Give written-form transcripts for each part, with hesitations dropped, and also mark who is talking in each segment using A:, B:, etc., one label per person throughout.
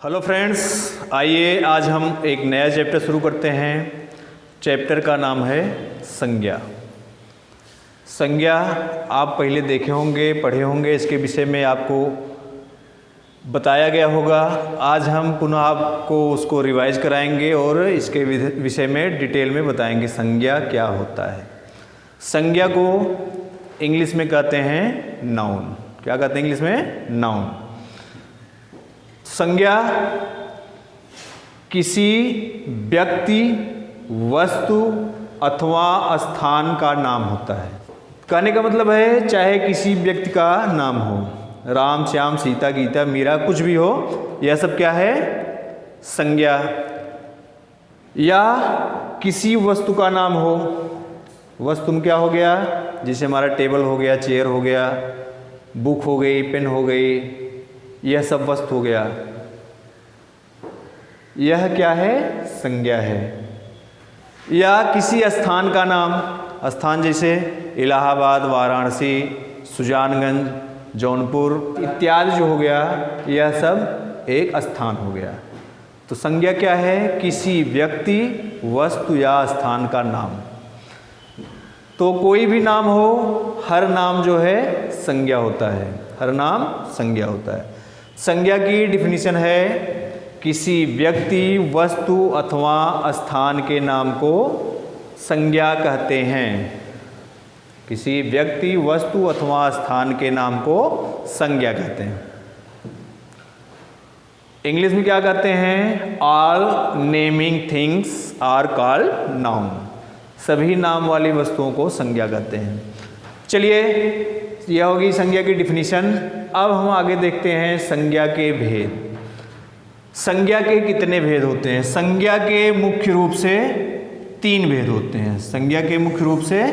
A: Hello friends, आइए आज हम एक नया चैप्टर शुरू करते हैं। चैप्टर का नाम है संज्ञा। संज्ञा आप पहले देखे होंगे, पढ़े होंगे, इसके विषय में आपको बताया गया होगा। आज हम पुनः आपको उसको रिवाइज कराएंगे और इसके विषय में डिटेल में बताएंगे संज्ञा क्या होता है। संज्ञा को इंग्लिश में कहते हैं नाउन। क्या कहते हैं इंग्लिश में? नाउन। संज्ञा किसी व्यक्ति, वस्तु अथवा स्थान का नाम होता है। कहने का मतलब है चाहे किसी व्यक्ति का नाम हो, राम, श्याम, सीता, गीता, मीरा, कुछ भी हो, यह सब क्या है? संज्ञा। या किसी वस्तु का नाम हो। वस्तु में क्या हो गया? जैसे हमारा टेबल हो गया, चेयर हो गया, बुक हो गई, पेन हो गई, यह सब वस्तु हो गया। यह क्या है? संज्ञा है। या किसी स्थान का नाम। स्थान जैसे इलाहाबाद, वाराणसी, सुजानगंज, जौनपुर इत्यादि जो हो गया, यह सब एक स्थान हो गया। तो संज्ञा क्या है? किसी व्यक्ति, वस्तु या स्थान का नाम। तो कोई भी नाम हो, हर नाम जो है संज्ञा होता है। हर नाम संज्ञा होता है। संज्ञा की डिफिनीशन है किसी व्यक्ति, वस्तु अथवा स्थान के नाम को संज्ञा कहते हैं। किसी व्यक्ति, वस्तु अथवा स्थान के नाम को संज्ञा कहते हैं। इंग्लिश में क्या कहते हैं? All naming things are called noun. सभी नाम वाली वस्तुओं को संज्ञा कहते हैं। चलिए, यह होगी संज्ञा की डिफिनीशन। अब हम आगे देखते हैं संज्ञा के भेद। संज्ञा के कितने भेद होते हैं? संज्ञा के मुख्य रूप से 3 भेद होते हैं। संज्ञा के मुख्य रूप से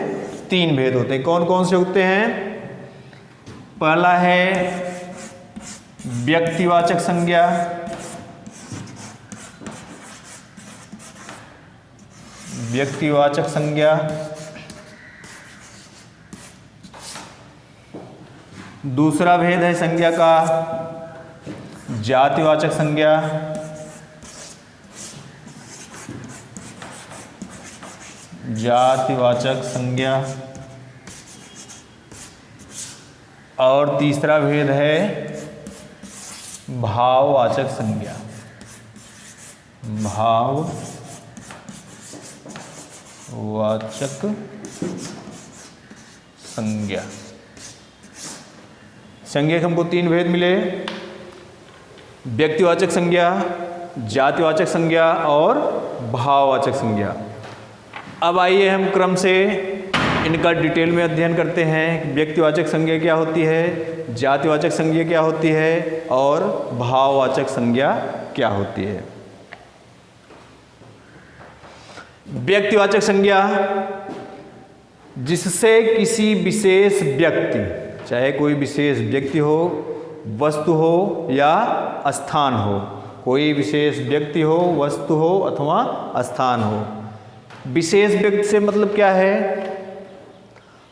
A: 3 भेद होते हैं। कौन कौन से होते हैं? पहला है व्यक्तिवाचक संज्ञा। व्यक्तिवाचक संज्ञा। दूसरा भेद है संज्ञा का जातिवाचक संज्ञा। जातिवाचक संज्ञा। और तीसरा भेद है भाववाचक संज्ञा। भाववाचक संज्ञा। संज्ञा के हमको 3 भेद मिले: व्यक्तिवाचक संज्ञा, जातिवाचक संज्ञा और भाववाचक संज्ञा। अब आइए हम क्रम से इनका डिटेल में अध्ययन करते हैं। व्यक्तिवाचक संज्ञा क्या होती है, जातिवाचक संज्ञा क्या होती है और भाववाचक संज्ञा क्या होती है। व्यक्तिवाचक संज्ञा जिससे किसी विशेष व्यक्ति, चाहे कोई विशेष व्यक्ति हो, वस्तु हो या स्थान हो, कोई विशेष व्यक्ति हो, वस्तु हो अथवा स्थान हो। विशेष व्यक्ति से मतलब क्या है?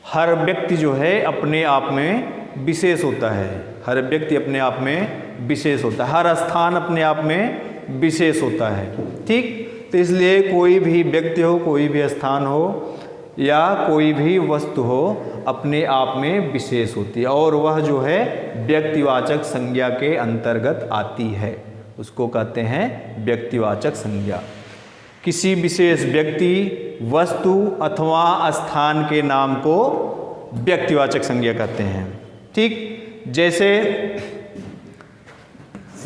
A: हर व्यक्ति जो है अपने आप में विशेष होता है। हर व्यक्ति अपने आप में विशेष होता है। हर स्थान अपने आप में विशेष होता है। ठीक, तो इसलिए कोई भी व्यक्ति हो, कोई भी स्थान हो या कोई भी वस्तु हो, अपने आप में विशेष होती है और वह जो है व्यक्तिवाचक संज्ञा के अंतर्गत आती है। उसको कहते हैं व्यक्तिवाचक संज्ञा। किसी विशेष व्यक्ति, वस्तु अथवा स्थान के नाम को व्यक्तिवाचक संज्ञा कहते हैं। ठीक,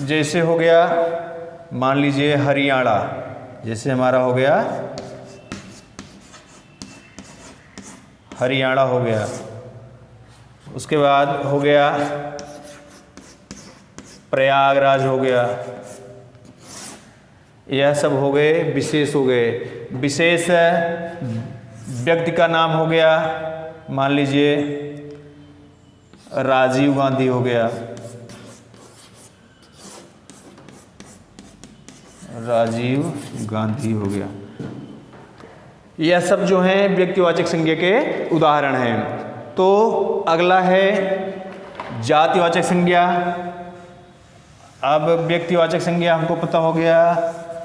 A: जैसे हो गया, मान लीजिए हरियाणा, जैसे हमारा हो गया हरियाणा हो गया। उसके बाद हो गया प्रयागराज हो गया। यह सब हो गए विशेष हो गए। विशेष व्यक्ति का नाम हो गया, मान लीजिए राजीव गांधी हो गया। राजीव गांधी हो गया। यह सब जो हैं व्यक्तिवाचक संज्ञा के उदाहरण हैं। तो अगला है जातिवाचक संज्ञा। अब व्यक्तिवाचक संज्ञा हमको पता हो गया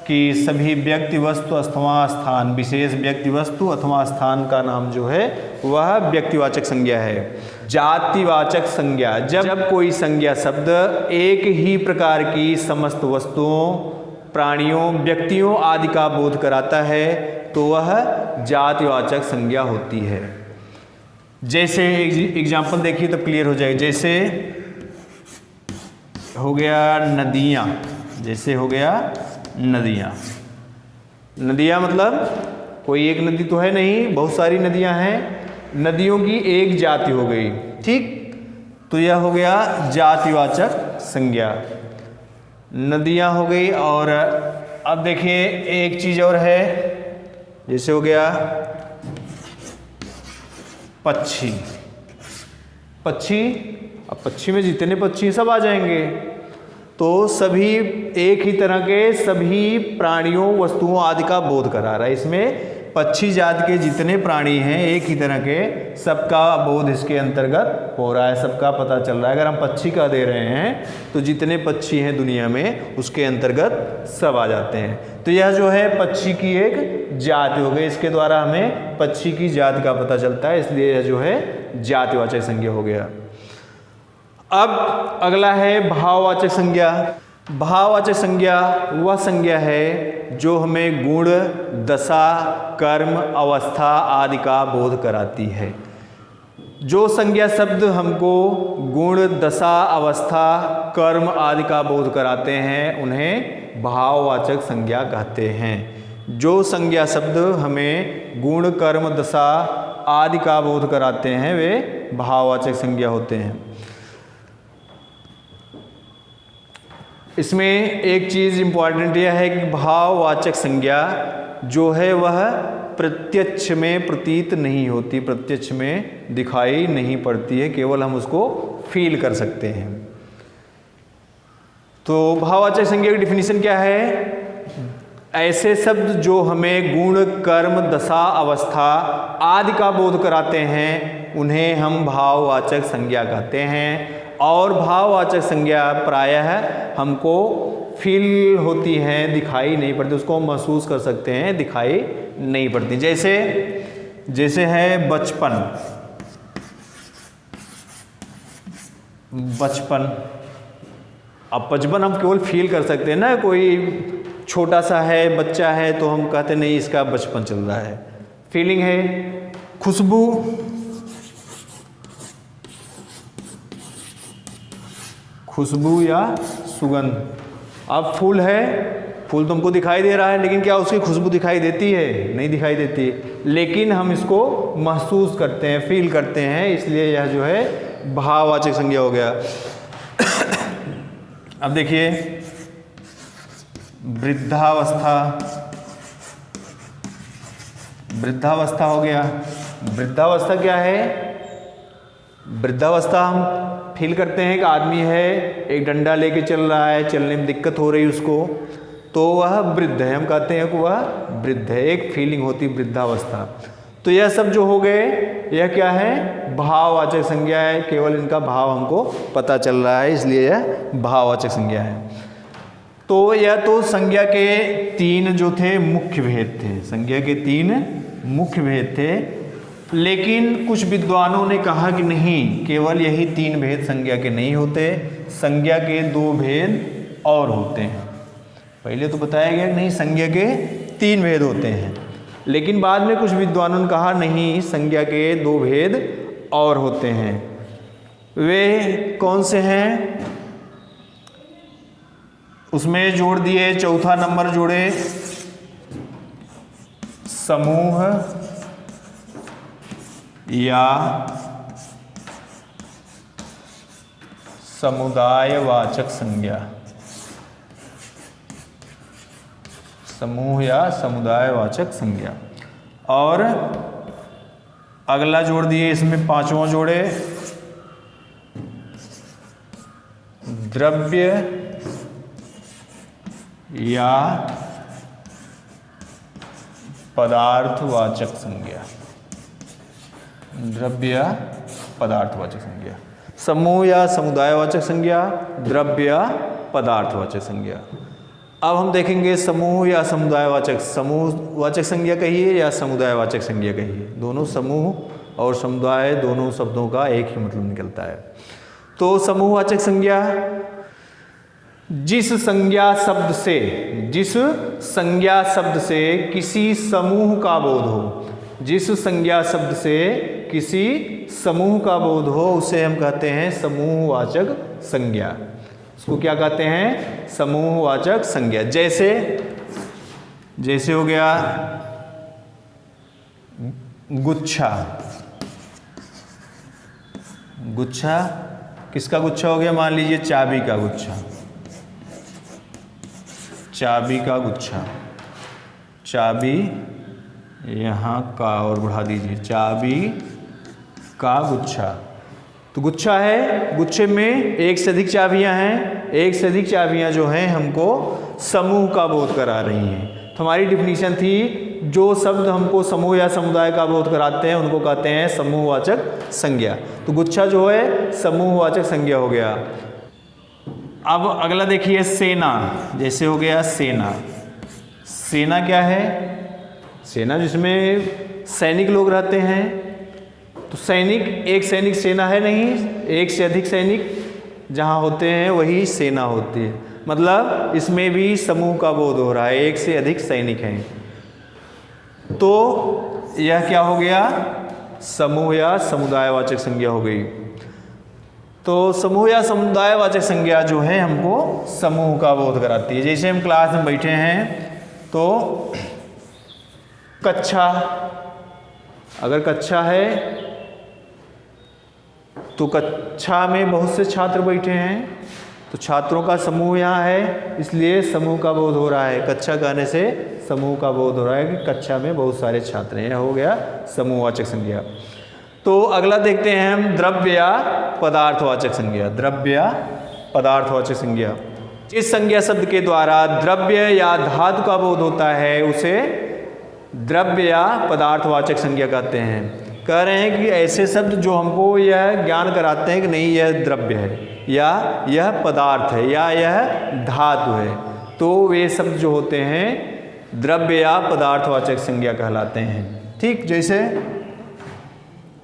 A: कि सभी व्यक्ति वस्तु अथवा स्थान, विशेष व्यक्ति वस्तु अथवा स्थान का नाम जो है वह व्यक्तिवाचक संज्ञा है। जातिवाचक संज्ञा, जब कोई संज्ञा शब्द एक ही प्रकार की समस्त वस्तुओं, प्राणियों, व्यक्तियों आदि का बोध कराता है तो वह जातिवाचक संज्ञा होती है। जैसे एग्जाम्पल देखिए तो क्लियर हो जाएगा। जैसे हो गया नदियाँ, जैसे हो गया नदियाँ। नदियाँ मतलब कोई एक नदी तो है नहीं, बहुत सारी नदियाँ हैं, नदियों की एक जाति हो गई, ठीक। तो यह हो गया जातिवाचक संज्ञा, नदियाँ हो गई। और अब देखिए एक चीज़ और है, जैसे हो गया पक्षी। पक्षी, अब पक्षी में जितने पक्षी सब आ जाएंगे, तो सभी एक ही तरह के सभी प्राणियों, वस्तुओं आदि का बोध करा रहा है। इसमें पक्षी जात के जितने प्राणी हैं एक ही तरह के, सबका बोध इसके अंतर्गत हो रहा है, सबका पता चल रहा है। अगर हम पक्षी का दे रहे हैं तो जितने पक्षी हैं दुनिया में उसके अंतर्गत सब आ जाते हैं। तो यह जो है पक्षी की एक जाति हो गई, इसके द्वारा हमें पक्षी की जाति का पता चलता है, इसलिए यह जो है जातिवाचक संज्ञा हो गया। अब अगला है भाववाचक संज्ञा। भाववाचक संज्ञा वह संज्ञा है जो हमें गुण, दशा, कर्म, अवस्था आदि का बोध कराती है। जो संज्ञा शब्द हमको गुण, दशा, अवस्था, कर्म आदि का बोध कराते हैं उन्हें भाववाचक संज्ञा कहते हैं। जो संज्ञा शब्द हमें गुण, कर्म, दशा आदि का बोध कराते हैं वे भाववाचक संज्ञा होते हैं। इसमें एक चीज़ इम्पॉर्टेंट यह है कि भाववाचक संज्ञा जो है वह प्रत्यक्ष में प्रतीत नहीं होती, प्रत्यक्ष में दिखाई नहीं पड़ती है, केवल हम उसको फील कर सकते हैं। तो भाववाचक संज्ञा की डिफिनीशन क्या है? ऐसे शब्द जो हमें गुण, कर्म, दशा, अवस्था आदि का बोध कराते हैं उन्हें हम भाववाचक संज्ञा कहते हैं। और भाववाचक संज्ञा प्रायः हमको फील होती हैं, दिखाई नहीं पड़ती, उसको हम महसूस कर सकते हैं, दिखाई नहीं पड़ती। जैसे है बचपन। बचपन, अब बचपन हम केवल फील कर सकते हैं ना, कोई छोटा सा है, बच्चा है तो हम कहते नहीं इसका बचपन चल रहा है, फीलिंग है। खुशबू, खुशबू या सुगंध। अब फूल है, फूल तुमको दिखाई दे रहा है लेकिन क्या उसकी खुशबू दिखाई देती है? नहीं दिखाई देती, लेकिन हम इसको महसूस करते हैं, फील करते हैं, इसलिए यह जो है भाववाचक संज्ञा हो गया। अब देखिए वृद्धावस्था। वृद्धावस्था हो गया। वृद्धावस्था क्या है? वृद्धावस्था हम फील करते हैं कि आदमी है, एक डंडा लेके चल रहा है, चलने में दिक्कत हो रही है उसको, तो वह वृद्ध है, हम कहते हैं कि वह वृद्ध है, एक फीलिंग होती है वृद्धावस्था। तो यह सब जो हो गए यह क्या है? भाववाचक संज्ञा है, केवल इनका भाव हमको पता चल रहा है, इसलिए यह भाववाचक संज्ञा है। तो यह तो संज्ञा के तीन जो थे मुख्य भेद थे, संज्ञा के तीन मुख्य भेद थे। लेकिन कुछ विद्वानों ने कहा कि नहीं, केवल यही तीन भेद संज्ञा के नहीं होते, संज्ञा के दो भेद और होते हैं। पहले तो बताया गया कि नहीं संज्ञा के तीन भेद होते हैं, लेकिन बाद में कुछ विद्वानों ने कहा नहीं, संज्ञा के दो भेद और होते हैं। वे कौन से हैं? उसमें जोड़ दिए, चौथा नंबर जोड़े समूह या समुदायवाचक संज्ञा। समूह या समुदायवाचक संज्ञा। और अगला जोड़ दिए, इसमें पांचवा जोड़े द्रव्य या पदार्थवाचक संज्ञा। द्रव्य या पदार्थवाचक संज्ञा। समूह या समुदायवाचक संज्ञा, द्रव्य या पदार्थवाचक संज्ञा। अब हम देखेंगे समूह या समुदायवाचक, समूहवाचक संज्ञा कहिए या समुदायवाचक संज्ञा कहिए, दोनों समूह और समुदाय दोनों शब्दों का एक ही मतलब निकलता है। तो समूहवाचक संज्ञा, जिस संज्ञा शब्द से किसी समूह का बोध हो, जिस संज्ञा शब्द से किसी समूह का बोध हो उसे हम कहते हैं समूहवाचक संज्ञा। उसको क्या कहते हैं? समूहवाचक संज्ञा। जैसे हो गया गुच्छा। गुच्छा किसका गुच्छा हो गया? मान लीजिए चाबी का गुच्छा। चाबी का गुच्छा, चाबी यहाँ का और बढ़ा दीजिए, चाबी का गुच्छा। तो गुच्छा है, गुच्छे में एक से अधिक चाबियां हैं, एक से अधिक चाबियां जो हैं हमको समूह का बोध करा रही हैं। तो हमारी डिफिनीशन थी, जो शब्द हमको समूह या समुदाय का बोध कराते हैं उनको कहते हैं समूहवाचक संज्ञा। तो गुच्छा जो है समूहवाचक संज्ञा हो गया। अब अगला देखिए सेना। जैसे हो गया सेना। सेना क्या है? सेना जिसमें सैनिक लोग रहते हैं। तो सैनिक, एक सैनिक सेना है नहीं, एक से अधिक सैनिक जहाँ होते हैं वही सेना होती है। मतलब इसमें भी समूह का बोध हो रहा है, एक से अधिक सैनिक हैं। तो यह क्या हो गया? समूह या समुदायवाचक संज्ञा हो गई। तो समूह या समुदायवाचक संज्ञा जो है हमको समूह का बोध कराती है। जैसे हम क्लास में बैठे हैं तो कक्षा, अगर कक्षा है तो कक्षा में बहुत से छात्र बैठे हैं, तो छात्रों का समूह यहाँ है, इसलिए समूह का बोध हो रहा है। कक्षा कहने से समूह का बोध हो रहा है कि कक्षा में बहुत सारे छात्र हैं। यह हो गया समूहवाचक संज्ञा। तो अगला देखते हैं हम द्रव्य या पदार्थवाचक संज्ञा। द्रव्य या पदार्थवाचक संज्ञा, जिस संज्ञा शब्द के द्वारा द्रव्य या धातु का बोध होता है उसे द्रव्य या पदार्थवाचक संज्ञा कहते हैं। कह रहे हैं कि ऐसे शब्द जो हमको यह ज्ञान कराते हैं कि नहीं यह द्रव्य है या यह पदार्थ है या यह धातु है, तो वे शब्द जो होते हैं द्रव्य या पदार्थवाचक संज्ञा कहलाते हैं। ठीक,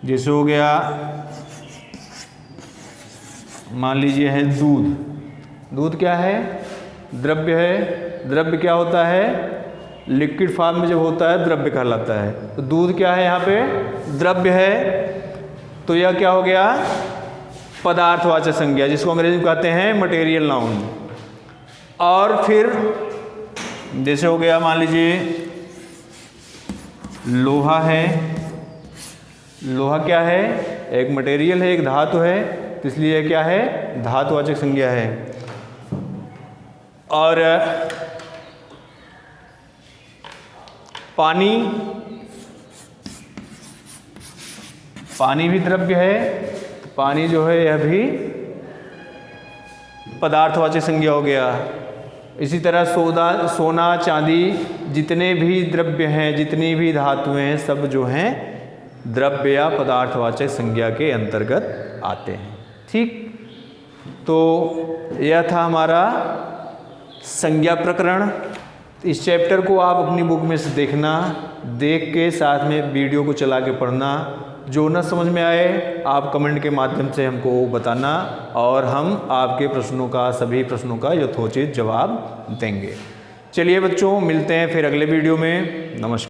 A: जैसे हो गया मान लीजिए है दूध। दूध क्या है? द्रव्य है। द्रव्य क्या होता है? लिक्विड फॉर्म में जब होता है द्रव्य कहलाता है। तो दूध क्या है? यहाँ पे द्रव्य है। तो यह क्या हो गया? पदार्थवाचक संज्ञा, जिसको अंग्रेजी में कहते हैं मटेरियल नाउन। और फिर जैसे हो गया मान लीजिए लोहा है। लोहा क्या है? एक मटेरियल है, एक धातु है, तो इसलिए क्या है? धातुवाचक संज्ञा है। और पानी, पानी भी द्रव्य है। पानी जो है यह भी पदार्थवाचक संज्ञा हो गया। इसी तरह सोना, चांदी, जितने भी द्रव्य हैं, जितनी भी धातुएं हैं, सब जो हैं द्रव्य या पदार्थवाचक संज्ञा के अंतर्गत आते हैं। ठीक, तो यह था हमारा संज्ञा प्रकरण। इस चैप्टर को आप अपनी बुक में से देखना, देख के साथ में वीडियो को चला के पढ़ना। जो न समझ में आए आप कमेंट के माध्यम से हमको बताना और हम आपके प्रश्नों का, सभी प्रश्नों का यथोचित जवाब देंगे। चलिए बच्चों, मिलते हैं फिर अगले वीडियो में। नमस्कार।